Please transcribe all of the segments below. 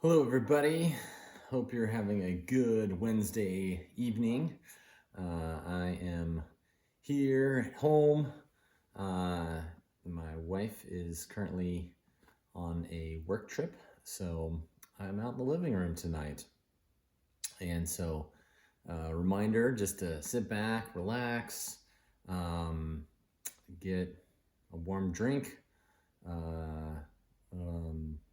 Hello, everybody. Hope you're having a good Wednesday evening. I am here at home. My wife is currently on a work trip, so I'm out in the living room tonight. And so, reminder just to sit back, relax, um, get a warm drink.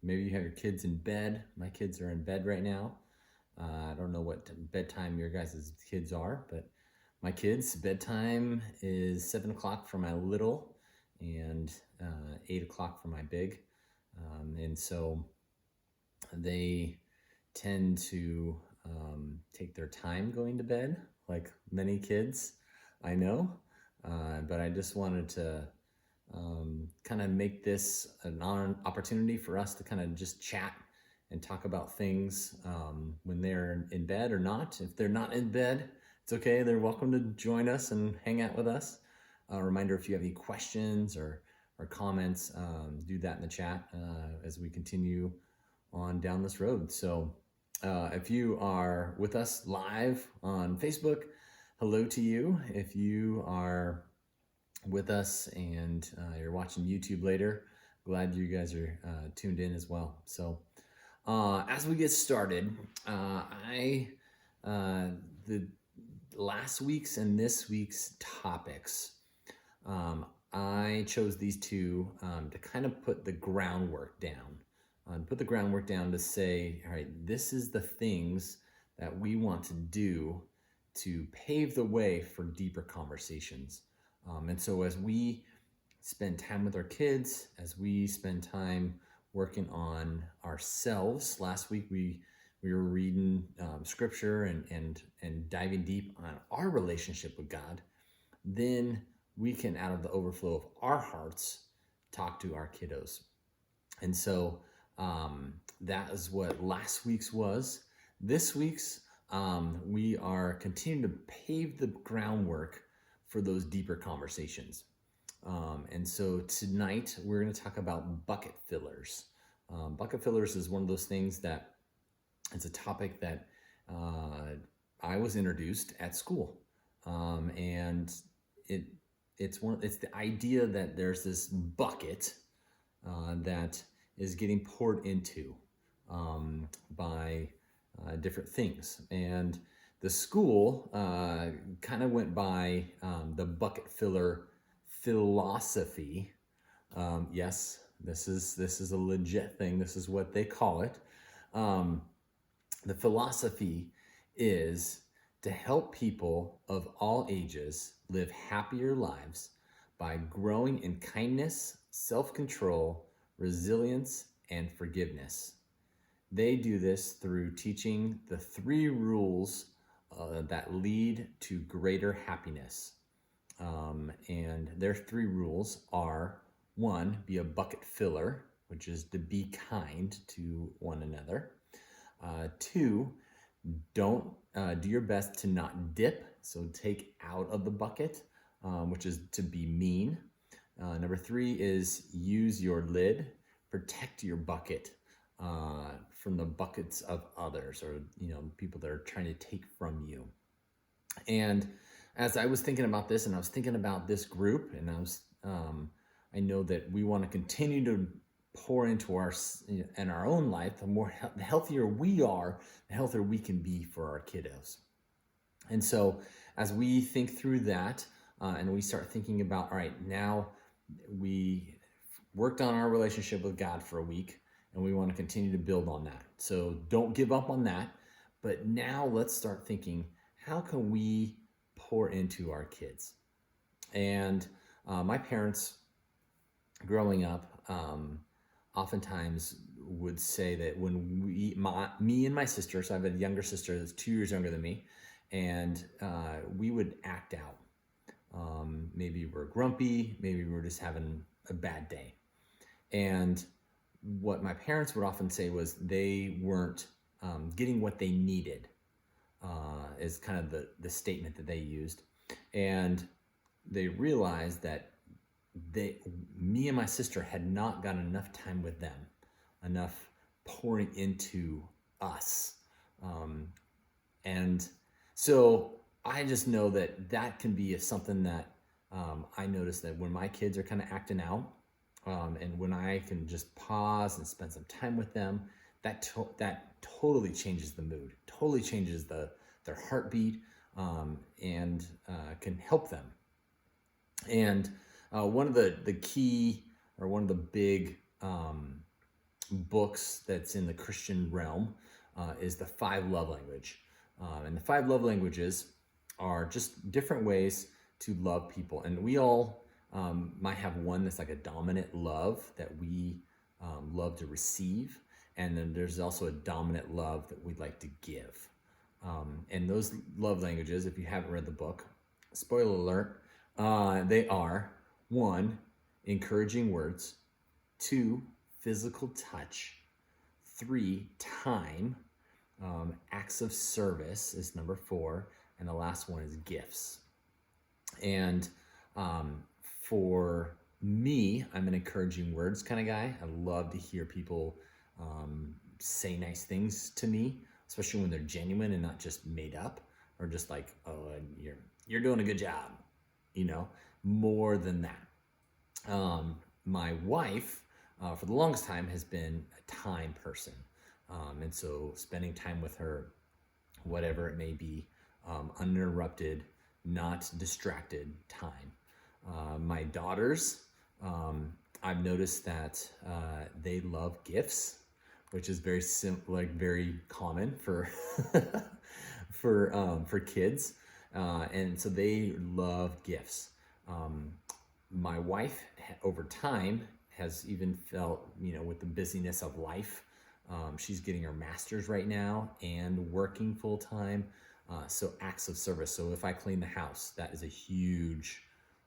Maybe you have your kids in bed. My kids are in bed right now. I don't know what bedtime your guys' kids are, but my kids' bedtime is 7 o'clock for my little and 8 o'clock for my big. And so they tend to take their time going to bed, like many kids I know. But I just wanted to kind of make this an opportunity for us to kind of just chat and talk about things when they're in bed or not. If they're not in bed, it's okay. They're welcome to join us and hang out with us. A reminder, if you have any questions or comments, do that in the chat as we continue on down this road. So if you are with us live on Facebook, hello to you. If you are with us and you're watching YouTube later, glad you guys are tuned in as well. So as we get started, the last week's and this week's topics, I chose these two to kind of put the groundwork down. To say, all right, this is the things that we want to do to pave the way for deeper conversations. And so as we spend time with our kids, as we spend time working on ourselves, last week we were reading scripture and diving deep on our relationship with God, then we can, out of the overflow of our hearts, talk to our kiddos. And so that is what last week's was. This week's, we are continuing to pave the groundwork for those deeper conversations. And so tonight we're going to talk about bucket fillers. Bucket fillers is one of those things that it's a topic that I was introduced at school. And it's the idea that there's this bucket that is getting poured into by different things. And the school kind of went by the bucket filler philosophy. Yes, this is a legit thing. This is what they call it. The philosophy is to help people of all ages live happier lives by growing in kindness, self-control, resilience, and forgiveness. They do this through teaching the 3 rules that lead to greater happiness. And their 3 rules are: 1, be a bucket filler, which is to be kind to one another. 2, don't do your best to not dip, so take out of the bucket, which is to be mean. Number 3 is use your lid, protect your bucket from the buckets of others, or people that are trying to take from you. And as I was thinking about this, and I was thinking about this group, and I know that we want to continue to pour into in our own life. The healthier we are, the healthier we can be for our kiddos. And so as we think through that, and we start thinking about, all right, now we worked on our relationship with God for a week, and we want to continue to build on that. So don't give up on that. But now let's start thinking, how can we pour into our kids? And my parents, growing up, oftentimes would say that when me and my sister, so I have a younger sister that's 2 years younger than me, and we would act out. Maybe we're grumpy, maybe we're just having a bad day. And what my parents would often say was they weren't getting what they needed, is kind of the statement that they used. And they realized that me and my sister had not gotten enough time with them, enough pouring into us. And so I just know that that can be something that I notice that when my kids are kind of acting out, and when I can just pause and spend some time with them, that totally changes the mood, totally changes their heartbeat, and can help them. And one of the key, or one of the big books that's in the Christian realm is the 5 love language. And the 5 love languages are just different ways to love people. And we all might have one that's like a dominant love that we love to receive. And then there's also a dominant love that we'd like to give. And those love languages, if you haven't read the book, spoiler alert, they are: 1, encouraging words; 2, physical touch; 3, time; acts of service is number 4, and the last one is gifts. And for me, I'm an encouraging words kind of guy. I love to hear people say nice things to me, especially when they're genuine and not just made up, or just like, oh, you're doing a good job, more than that. My wife, for the longest time, has been a time person. And so spending time with her, whatever it may be, uninterrupted, not distracted time. My daughters, I've noticed that they love gifts, which is very simple, like very common for for kids, and so they love gifts. My wife, over time, has even felt, with the busyness of life, she's getting her master's right now and working full time. So acts of service. So if I clean the house, that is a huge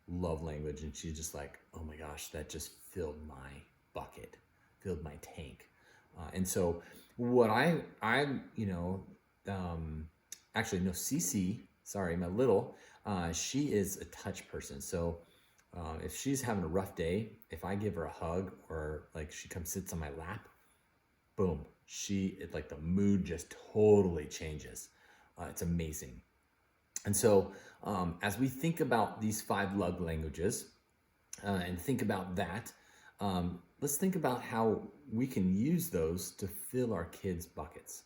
love language. And she's just like, oh my gosh, that just filled my bucket, filled my tank. And so what actually, no, Cece, sorry, my little, she is a touch person. So if she's having a rough day, if I give her a hug, or like she comes sits on my lap, boom, like the mood just totally changes. It's amazing. And so as we think about these 5 love languages, and think about that, let's think about how we can use those to fill our kids' buckets.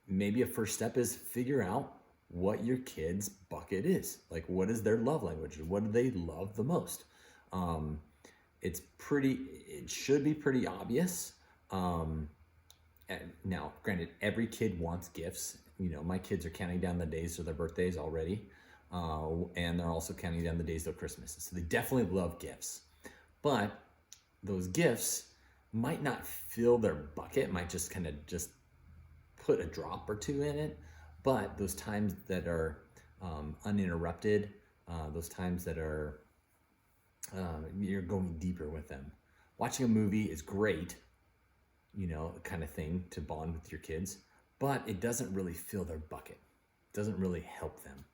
Maybe a first step is figure out what your kid's bucket is. Like, what is their love language? What do they love the most? It should be pretty obvious. Now, granted, every kid wants gifts. My kids are counting down the days to their birthdays already. And they're also counting down the days till Christmas. So they definitely love gifts. But those gifts might not fill their bucket, might just kind of just put a drop or 2 in it. But those times that are uninterrupted, those times that are you're going deeper with them. Watching a movie is great, kind of thing to bond with your kids, but it doesn't really fill their bucket. It doesn't really help them.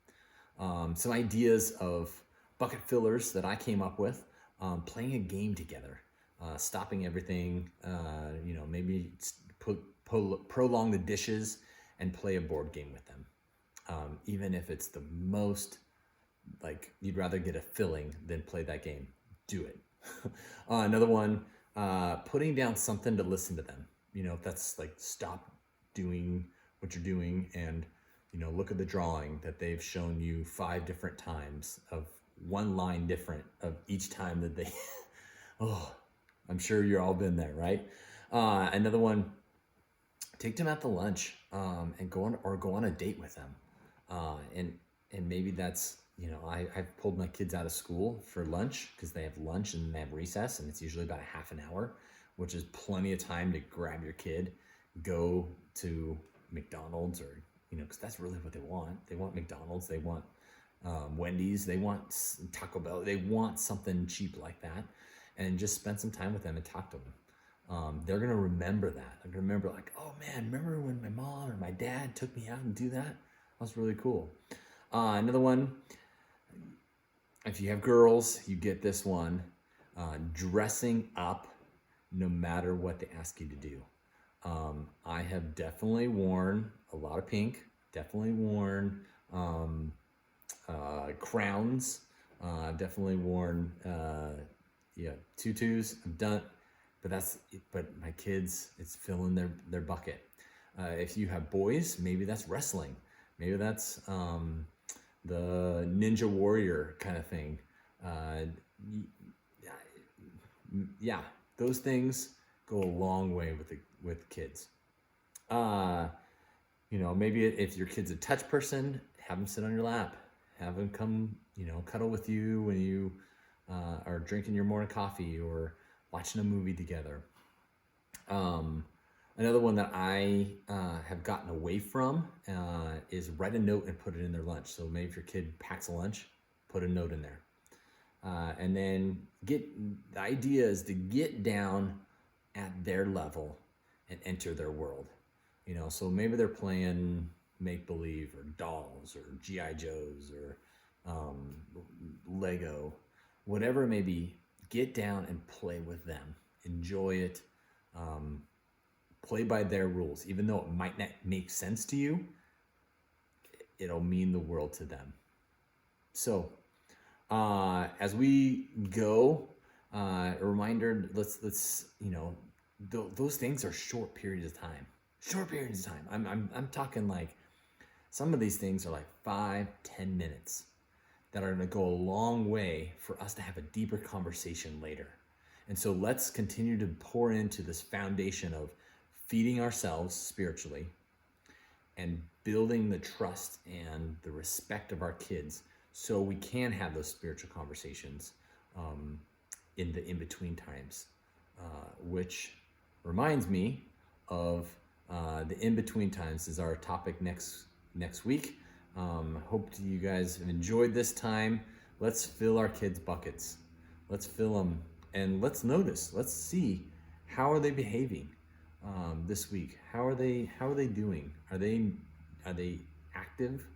Some ideas of bucket fillers that I came up with: playing a game together, stopping everything, maybe prolong the dishes and play a board game with them. Even if it's the most, like, you'd rather get a filling than play that game, do it. Another one, putting down something to listen to them. If that's like, stop doing what you're doing and, look at the drawing that they've shown you 5 different times, of one line different of each time that they, oh, I'm sure you've all been there, right? Another one, take them out to lunch, and go on a date with them. And maybe that's, I've pulled my kids out of school for lunch, because they have lunch and they have recess, and it's usually about a half an hour, which is plenty of time to grab your kid, go to McDonald's, or, because that's really what they want. They want McDonald's, they want Wendy's, they want Taco Bell, they want something cheap like that, and just spend some time with them and talk to them. They're going to remember that. They're going to remember, like, oh man, remember when my mom or my dad took me out and do that? That was really cool. Another one, if you have girls, you get this one: dressing up no matter what they ask you to do. I have definitely worn a lot of pink, definitely worn crowns, definitely worn tutus. I've done, but my kids, it's filling their bucket. If you have boys, maybe that's wrestling, maybe that's the Ninja Warrior kind of thing. Yeah, those things go a long way with kids. Maybe if your kid's a touch person, have them sit on your lap, have them come, cuddle with you when you are drinking your morning coffee or watching a movie together. Another one that I have gotten away from is write a note and put it in their lunch. So maybe if your kid packs a lunch, put a note in there. And then the idea is to get down at their level and enter their world. So maybe they're playing make-believe or dolls or G.I. Joes or Lego, whatever it may be. Get down and play with them. Enjoy it. Play by their rules. Even though it might not make sense to you, it'll mean the world to them. So as we go, a reminder, let's those things are short periods of time. Short periods of time. I'm talking like some of these things are like 5-10 minutes that are going to go a long way for us to have a deeper conversation later. And so let's continue to pour into this foundation of feeding ourselves spiritually and building the trust and the respect of our kids so we can have those spiritual conversations in the in-between times, which reminds me of the in-between times is our topic next week. Hope you guys have enjoyed this time. Let's fill our kids' buckets. Let's fill them and let's notice. Let's see, how are they behaving this week? How are they doing? Are they active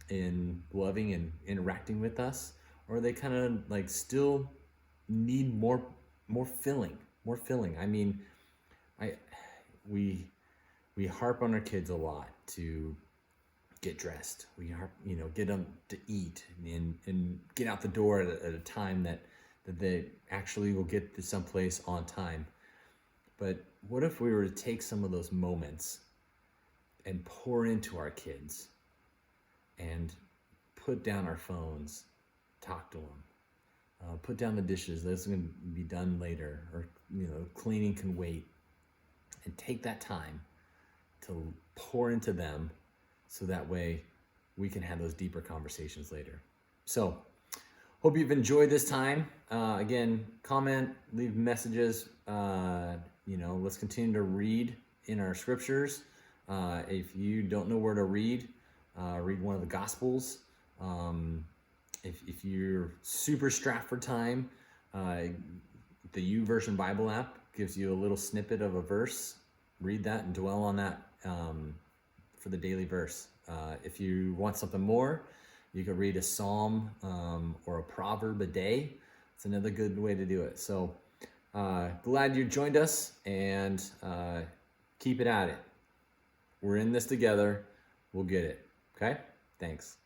in loving and interacting with us, or are they kind of like still need more filling? I mean, we harp on our kids a lot to get dressed. We get them to eat and get out the door at a time that they actually will get to someplace on time. But what if we were to take some of those moments and pour into our kids and put down our phones, talk to them, put down the dishes, that's going to be done later, or cleaning can wait, and take that time to pour into them so that way we can have those deeper conversations later. So hope you've enjoyed this time. Again, comment, leave messages. Let's continue to read in our scriptures. If you don't know where to read one of the Gospels. If you're super strapped for time, the YouVersion Bible app gives you a little snippet of a verse. Read that and dwell on that for the daily verse. If you want something more, you can read a psalm or a proverb a day. It's another good way to do it. So glad you joined us, and keep it at it. We're in this together. We'll get it. Okay? Thanks.